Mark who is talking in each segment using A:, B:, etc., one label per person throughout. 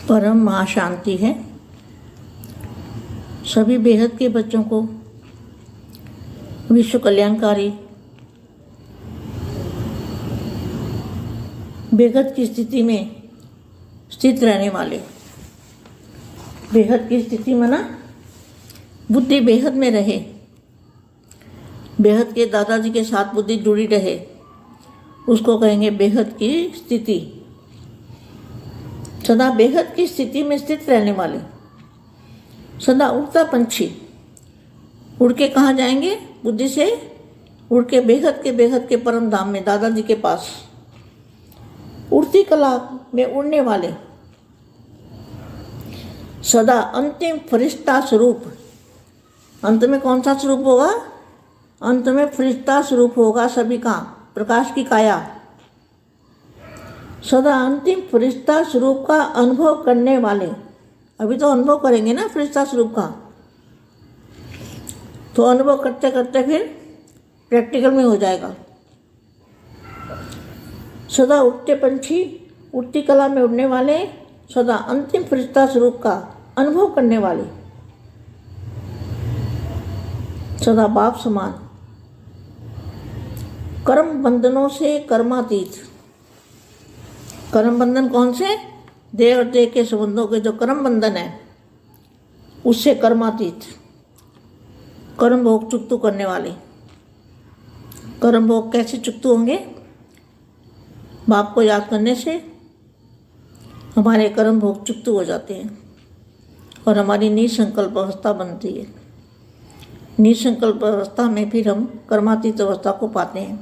A: परम महाशांति है। सभी बेहद के बच्चों को विश्व कल्याणकारी बेहद की स्थिति में स्थित रहने वाले, बेहद की स्थिति में ना बुद्धि बेहद में रहे, बेहद के दादाजी के साथ बुद्धि जुड़ी रहे, उसको कहेंगे बेहद की स्थिति। सदा बेहद की स्थिति में स्थित रहने वाले, सदा उड़ता पंछी। उड़ के कहाँ जाएंगे? बुद्धि से उड़ के बेहद के परम धाम में, दादाजी के पास। उड़ती कला में उड़ने वाले, सदा अंतिम फरिश्ता स्वरूप। अंत में कौन सा स्वरूप होगा? अंत में फरिश्ता स्वरूप होगा सभी का, प्रकाश की काया। सदा अंतिम फरिश्ता स्वरूप का अनुभव करने वाले। अभी तो अनुभव करेंगे ना फरिश्ता स्वरूप का, तो अनुभव करते करते फिर प्रैक्टिकल में हो जाएगा। सदा उड़ते पंछी, उड़ती कला में उड़ने वाले, सदा अंतिम फरिश्ता स्वरूप का अनुभव करने वाले, सदा बाप समान, कर्म बंधनों से कर्मातीत। कर्म बंधन कौन से? देह और देह के संबंधों के जो कर्म बंधन है उससे कर्मातीत। कर्म भोग चुक्तु करने वाले। कर्म भोग कैसे चुक्तु होंगे? बाप को याद करने से हमारे कर्म भोग चुक्तु हो जाते हैं और हमारी निसंकल्प अवस्था बनती है। निसंकल्प अवस्था में फिर हम कर्मातीत अवस्था को पाते हैं।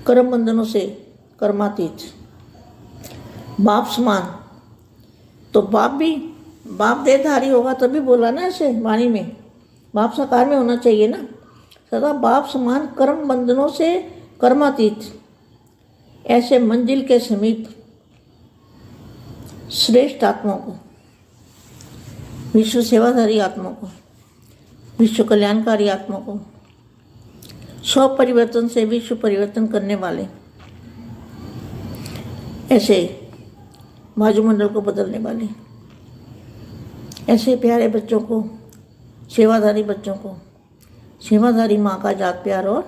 A: कर्म बंधनों से कर्मातीत, बाप समान। तो बाप देहधारी होगा तभी बोला ना ऐसे वाणी में, बाप साकार में होना चाहिए ना। सदा बाप समान कर्म बंधनों से कर्मातीत, ऐसे मंजिल के समीप श्रेष्ठ आत्मा को, विश्व सेवाधारी आत्मा को, विश्व कल्याणकारी आत्मा को, स्व परिवर्तन से विश्व परिवर्तन करने वाले, ऐसे वायुमंडल को बदलने वाले, ऐसे प्यारे बच्चों को, सेवाधारी बच्चों को, सेवाधारी माँ का जात प्यार और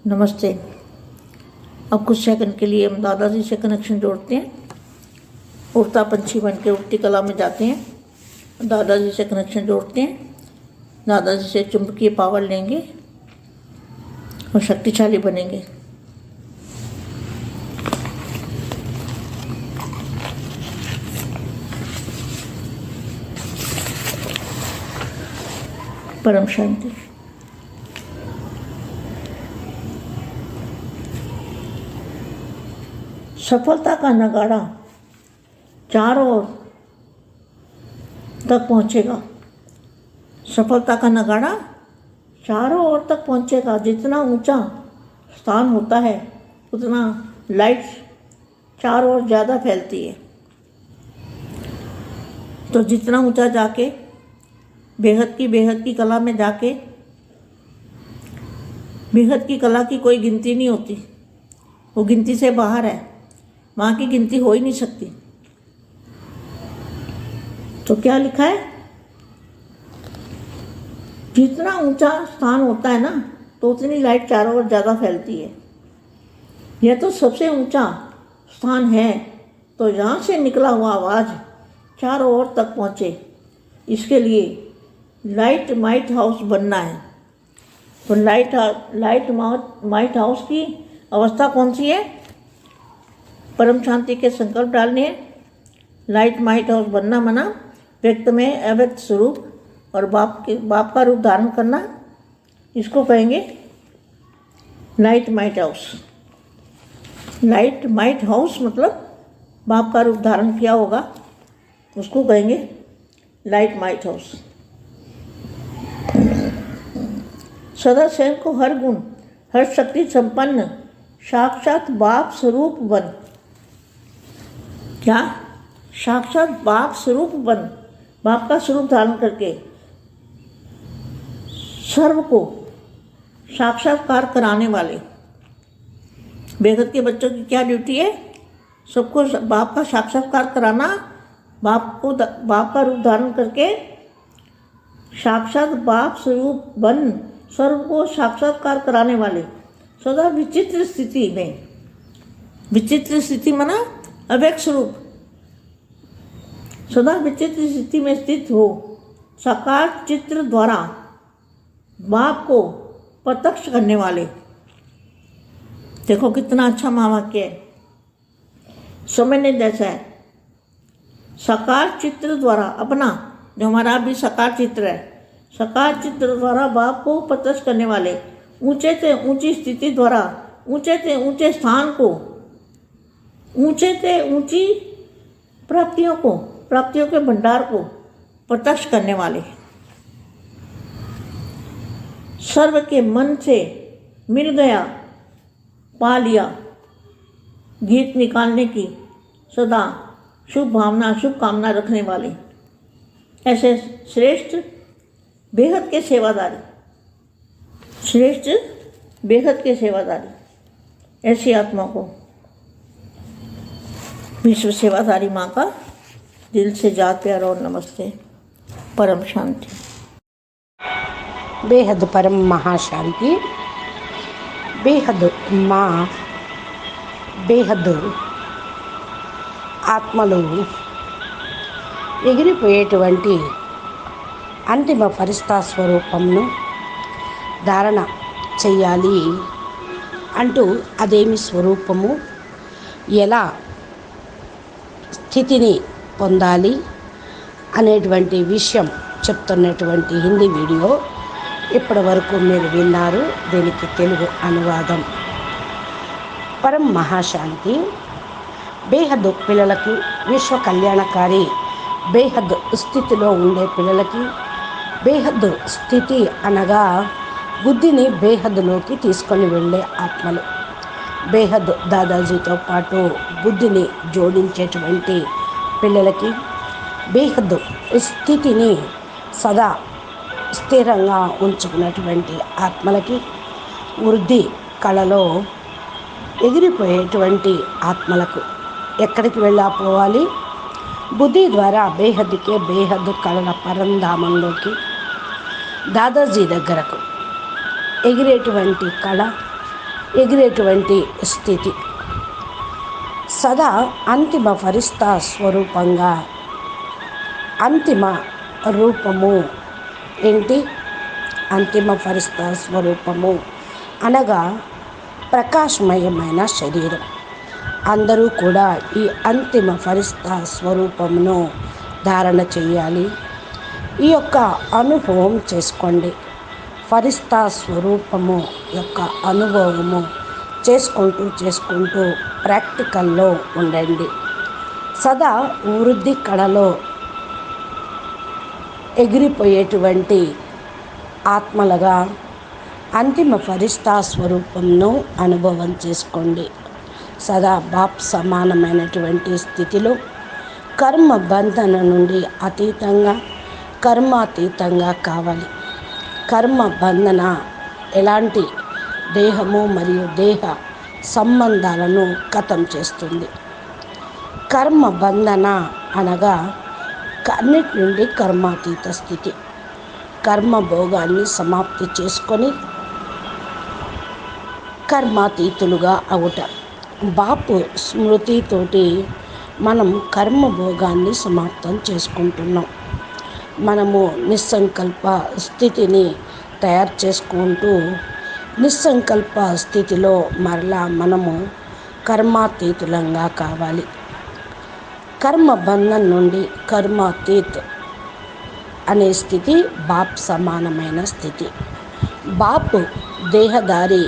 A: नमस्ते। अब कुछ सेकंड के लिए हम दादाजी से कनेक्शन जोड़ते हैं। उड़ता पंछी बन के उड़ती कला में जाते हैं, दादाजी से कनेक्शन जोड़ते हैं, दादाजी से चुंबकीय पावर लेंगे और शक्तिशाली बनेंगे। परम शांति। सफलता का नगाड़ा चारों ओर तक पहुंचेगा। सफलता का नगाड़ा चारों ओर तक पहुंचेगा। जितना ऊंचा स्थान होता है उतना लाइट चारों ओर ज़्यादा फैलती है। तो जितना ऊंचा जाके बेहद की कला में जाके, बेहद की कला की कोई गिनती नहीं होती, वो गिनती से बाहर है, वहाँ की गिनती हो ही नहीं सकती। तो क्या लिखा है? जितना ऊंचा स्थान होता है ना तो उतनी लाइट चारों ओर ज़्यादा फैलती है। यह तो सबसे ऊंचा स्थान है, तो यहाँ से निकला हुआ आवाज़ चारों ओर तक पहुँचे, इसके लिए लाइट माइट हाउस बनना है। तो लाइट माइट हाउस की अवस्था कौन सी है? परम शांति के संकल्प डालने हैं। लाइट माइट हाउस बनना मना व्यक्त में अव्यक्त स्वरूप और बाप का रूप धारण करना, इसको कहेंगे light might house. Light might house मतलब बाप का रूप धारण किया होगा, उसको कहेंगे लाइट माइट हाउस। सदा स्वयं को हर गुण हर शक्ति संपन्न साक्षात बाप स्वरूप बन। क्या? साक्षात बाप स्वरूप बन। बाप का स्वरूप धारण करके सर्व को साक्षात्कार कराने वाले। बेहद के बच्चों की क्या ड्यूटी है? सबको बाप का साक्षात्कार कराना, बाप का रूप धारण करके साक्षात बाप स्वरूप बन सर्व को साक्षात्कार कराने वाले, सदा विचित्र स्थिति में, विचित्र स्थिति माना अव्यक्त स्वरूप, सदा विचित्र स्थिति में स्थित हो, साकार चित्र द्वारा बाप को प्रत्यक्ष करने वाले। देखो कितना अच्छा महावाक्य है, समझने जैसा है। साकार चित्र द्वारा अपना, जो हमारा भी साकार चित्र है, साकार चित्र द्वारा बाप को प्रत्यक्ष करने वाले, ऊंचे से ऊंची स्थिति द्वारा ऊंचे से ऊंचे स्थान को, ऊंचे से ऊंची प्राप्तियों के भंडार को प्रत्यक्ष करने वाले, सर्व के मन से मिल गया पा लिया गीत निकालने की सदा शुभ भावना शुभ कामना रखने वाले, ऐसे श्रेष्ठ बेहद के सेवादारी, श्रेष्ठ बेहद के सेवादारी, ऐसी आत्मा को विश्व सेवाधारी माँ का दिल से जात प्यार और नमस्ते। परम शांति।
B: बेहद परम महाशांति। बेहद माँ బేహద్దు ఆత్మలు ఎగిరిపోయేటువంటి అంతిమ ఫరిష్తా స్వరూపంను ధారణ చెయ్యాలి అంటూ అదేమి స్వరూపము, ఎలా స్థితిని పొందాలి అనేటువంటి విషయం చెప్తున్నటువంటి హిందీ వీడియో ఇప్పటి వరకు మీరు విన్నారు. దీనికి తెలుగు అనువాదం. పరం మహాశాంతి. బేహద్ పిల్లలకి, విశ్వ కళ్యాణకారి బేహద్ స్థితిలో ఉండే పిల్లలకి, బేహద్ స్థితి అనగా బుద్ధిని బేహద్లోకి తీసుకొని వెళ్ళే ఆత్మలు. బేహద్ దాదాజీతో పాటు బుద్ధిని జోడించేటువంటి పిల్లలకి, బేహద్ స్థితిని సదా స్థిరంగా ఉంచుకున్నటువంటి ఆత్మలకి, వృద్ధి కళలో ఎగిరిపోయేటువంటి ఆత్మలకు ఎక్కడికి వెళ్ళిపోవాలి? బుద్ధి ద్వారా బేహద్దుకే, బేహద్దు కళల పరంధామంలోకి, దాదాజీ దగ్గరకు ఎగిరేటువంటి కళ, ఎగిరేటువంటి స్థితి, సదా అంతిమ ఫరిష్తా స్వరూపంగా. అంతిమ రూపము ఏంటి? అంతిమ ఫరిష్తా స్వరూపము అనగా ప్రకాశమయమైన శరీరం. అందరూ కూడా ఈ అంతిమ ఫరిష్తా స్వరూపమును ధారణ చేయాలి. ఈ యొక్క అనుభవం చేసుకోండి. ఫరిష్తా స్వరూపము యొక్క అనుభవము చేసుకుంటూ ప్రాక్టికల్లో ఉండండి. సదా వృద్ధి కళలో ఎగిరిపోయేటువంటి ఆత్మలుగా అంతిమ ఫరిష్తా స్వరూపంను అనుభవం చేసుకోండి. సదా బాప్ సమానమైనటువంటి స్థితిలో కర్మ బంధన నుండి అతీతంగా, కర్మాతీతంగా కావాలి. కర్మ బంధన ఎలాంటి దేహము మరియు దేహ సంబంధాలను ఖతం చేస్తుంది. కర్మ బంధన అనగా అన్నిటి నుండి కర్మాతీత స్థితి. కర్మ భోగాన్ని సమాప్తి చేసుకొని కర్మాతీతులుగా అవుట. బాపు స్మృతితోటి మనం కర్మ భోగాన్ని సమాప్తం చేసుకుంటున్నాం. మనము నిస్సంకల్ప స్థితిని తయారు చేసుకుంటూ నిస్సంకల్ప స్థితిలో మరలా మనము కర్మాతీతులంగా కావాలి. కర్మ బంధం నుండి కర్మాతీత్ అనే స్థితి బాప్ సమానమైన స్థితి. బాపు దేహదారి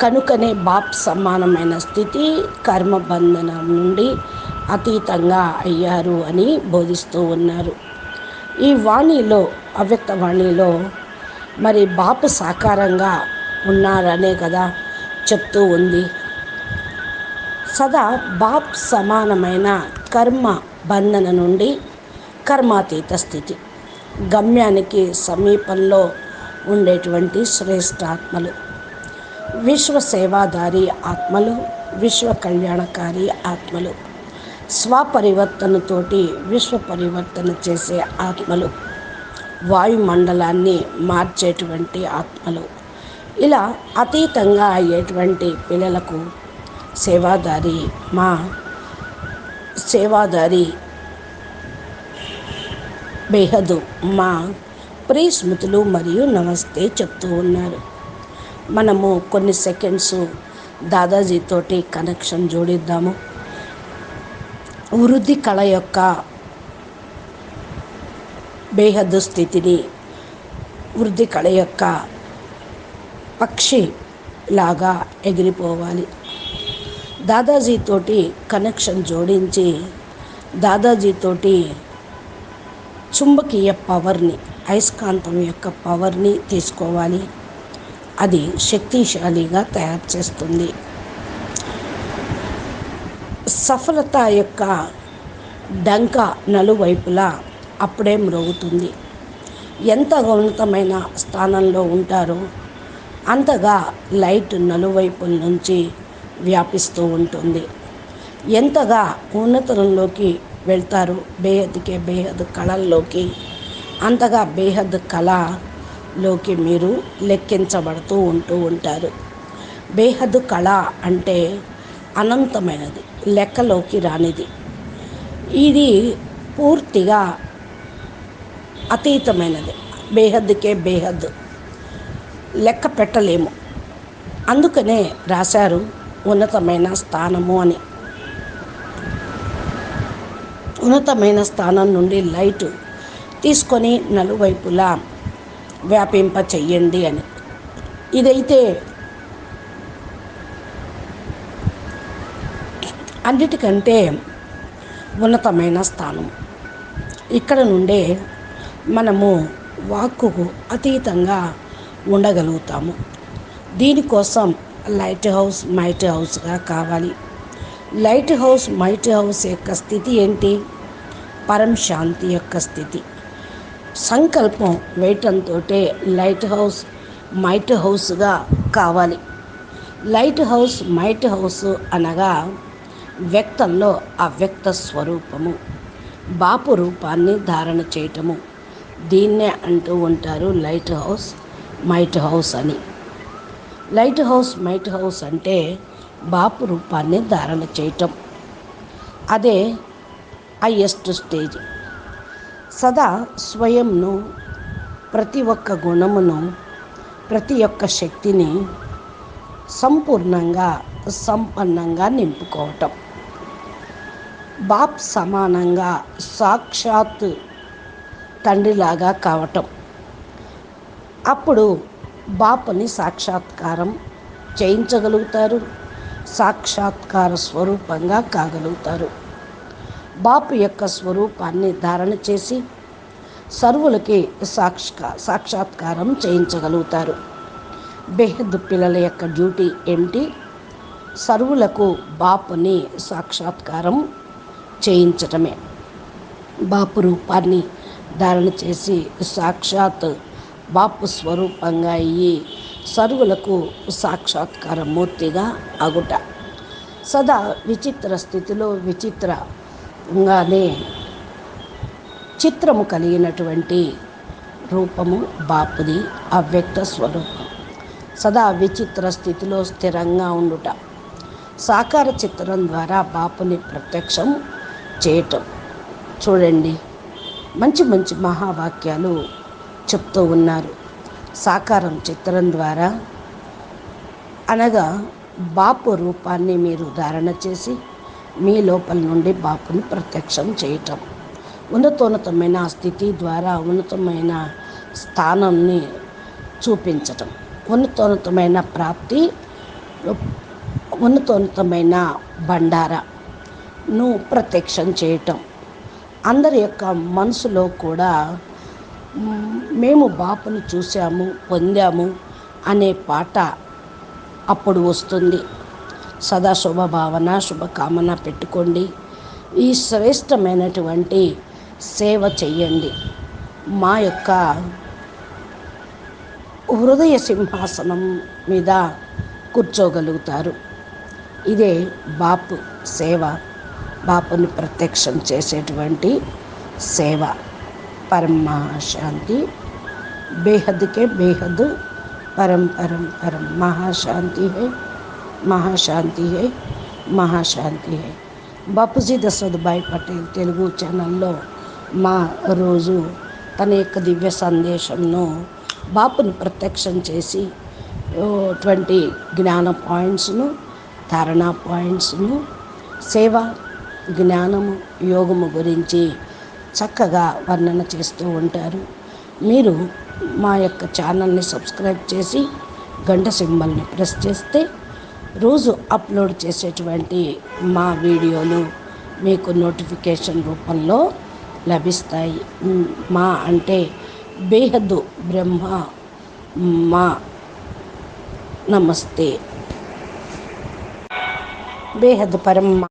B: కనుకనే బాప్ సమానమైన స్థితి, కర్మబంధనం నుండి అతీతంగా అయ్యారు అని బోధిస్తూ ఉన్నారు. ఈ వాణిలో, అవ్యక్త వాణిలో మరి బాపు సాకారంగా ఉన్నారనే కదా చెప్తూ ఉంది. సదా బాప్ సమానమైన కర్మ బంధన నుండి కర్మాతీత స్థితి, గమ్యానికి సమీపంలో ఉండేటువంటి శ్రేష్ఠాత్మలు. విశ్వ సేవాదారి ఆత్మలు, విశ్వ కళ్యాణకారి ఆత్మలు, స్వపరివర్తనతోటి విశ్వ పరివర్తన చేసే ఆత్మలు, వాయుమండలాన్ని మార్చేటువంటి ఆత్మలు, ఇలా అతీతంగా అయ్యేటువంటి పిల్లలకు మా సేవాదారి బేహదు మా ప్రియ స్మృతులు మరియు నమస్తే చెప్తూ ఉన్నారు. మనము కొన్ని సెకండ్స్ దాదాజీతోటి కనెక్షన్ జోడిద్దాము. వృద్ధి కళ యొక్క బేహద్దు స్థితిని, వృద్ధి కళ యొక్క పక్షి లాగా ఎగిరిపోవాలి. దాదాజీతోటి కనెక్షన్ జోడించి దాదాజీతోటి చుంబకీయ పవర్ని, అయస్కాంతం యొక్క పవర్ని తీసుకోవాలి. అది శక్తిశాలిగా తయారు చేస్తుంది. సఫలత యొక్క డంక నలువైపులా అప్పుడే మ్రోగుతుంది. ఎంత ఉన్నతమైన స్థానంలో ఉంటారో అంతగా లైట్ నలువైపుల నుంచి వ్యాపిస్తూ ఉంటుంది. ఎంతగా ఉన్నతంలోకి వెళ్తారో బేహద్ కళల్లోకి, అంతగా బేహద్ కళలోకి మీరు లెక్కించబడుతూ ఉంటారు. బేహద్ కళ అంటే అనంతమైనది, లెక్కలోకి రానిది. ఇది పూర్తిగా అతీతమైనది. బేహద్ లెక్క పెట్టలేము. అందుకనే రాశారు ఉన్నతమైన స్థానము అని. ఉన్నతమైన స్థానం నుండి లైట్ తీసుకొని నలువైపులా వ్యాపింప చెయ్యండి అని. ఇదైతే అన్నిటికంటే ఉన్నతమైన స్థానం. ఇక్కడ నుండే మనము వాక్కుకు అతీతంగా ఉండగలుగుతాము. దీనికోసం లైట్ హౌస్, మైట్ హౌస్గా కావాలి. లైట్ హౌస్, మైట్ హౌస్ యొక్క స్థితి ఏంటి? పరం శాంతి యొక్క స్థితి. సంకల్పం వేయటంతో లైట్ హౌస్, మైట్ హౌస్గా కావాలి. లైట్ హౌస్, మైట్ హౌస్ అనగా వ్యక్తంలో అవ్యక్త స్వరూపము, బాపు రూపాన్ని ధారణ చేయటము. దీన్నే అంటూ ఉంటారు లైట్ హౌస్, మైట్ హౌస్ అని. లైట్ హౌస్, మైట్ హౌస్ అంటే బాపు రూపాన్ని ధారణ చేయటం. అదే హైయెస్ట్ స్టేజ్. సదా స్వయంను, ప్రతి ఒక్క గుణమును, ప్రతి ఒక్క శక్తిని సంపూర్ణంగా, సంపన్నంగా నింపుకోవటం. బాప్ సమానంగా సాక్షాత్ తండ్రిలాగా కావటం. అప్పుడు బాపుని సాక్షాత్కారం చేయించగలుగుతారు, సాక్షాత్కార స్వరూపంగా కాగలుగుతారు. బాపు యొక్క స్వరూపాన్ని ధారణ చేసి సర్వులకి సాక్షాత్కారం చేయించగలుగుతారు. బేహద్ పిల్లల యొక్క డ్యూటీ ఏమిటి? సర్వులకు బాపుని సాక్షాత్కారం చేయించటమే. బాపు రూపాన్ని ధారణ చేసి సాక్షాత్ బాపు స్వరూపంగా అయ్యి సర్వులకు సాక్షాత్కార మూర్తిగా అగుట. సదా విచిత్ర స్థితిలో విచిత్రంగానే చిత్రము కలిగినటువంటి రూపము బాపుది, అవ్యక్త స్వరూపం. సదా విచిత్ర స్థితిలో స్థిరంగా ఉండుట. సాకార చిత్రం ద్వారా బాపుని ప్రత్యక్షం చేయటం. చూడండి, మంచి మంచి మహావాక్యాలు చెప్తూ ఉన్నారు. సాకారం చిత్రం ద్వారా అనగా బాపు రూపాన్ని మీరు ధారణ చేసి మీ లోపల నుండి బాపుని ప్రత్యక్షం చేయటం. ఉన్నతోన్నతమైన స్థితి ద్వారా ఉన్నతమైన స్థానాన్ని చూపించటం, ఉన్నతోన్నతమైన ప్రాప్తి, ఉన్నతోన్నతమైన బండారాను ప్రత్యక్షం చేయటం. అందరి యొక్క మనసులో కూడా మేము బాపుని చూసాము, పొందాము అనే పాట అప్పుడు వస్తుంది. సదా శుభభావన, శుభకామన పెట్టుకోండి. ఈ శ్రేష్టమైనటువంటి సేవ చెయ్యండి. మా యొక్క హృదయ సింహాసనం మీద కూర్చోగలుగుతారు. ఇదే బాపు సేవ, బాపుని ప్రత్యక్షం చేసేటువంటి సేవ. పరమశాంతి. बेहद के बेहद, परम परम परम महाशांति है, महाशांति है, महाशांति है. బాపూజీ దశరథభాయ్ పటేల్ తెలుగు ఛానల్లో మా రోజు తన యొక్క దివ్య సందేశంను బాపుని ప్రత్యక్షం చేసి 20 జ్ఞాన పాయింట్స్ను, ధారణ పాయింట్స్ను, సేవ, జ్ఞానము, యోగము గురించి చక్కగా వర్ణన చేస్తూ ఉంటారు. మీరు మా యొక్క ఛానల్ని సబ్స్క్రైబ్ చేసి గంట సింబల్ని ప్రెస్ చేస్తే రోజు అప్లోడ్ చేసేటువంటి మా వీడియోలు మీకు నోటిఫికేషన్ రూపంలో లభిస్తాయి. మా అంటే బేహద్దు బ్రహ్మ మా. నమస్తే. బేహద్ పరమ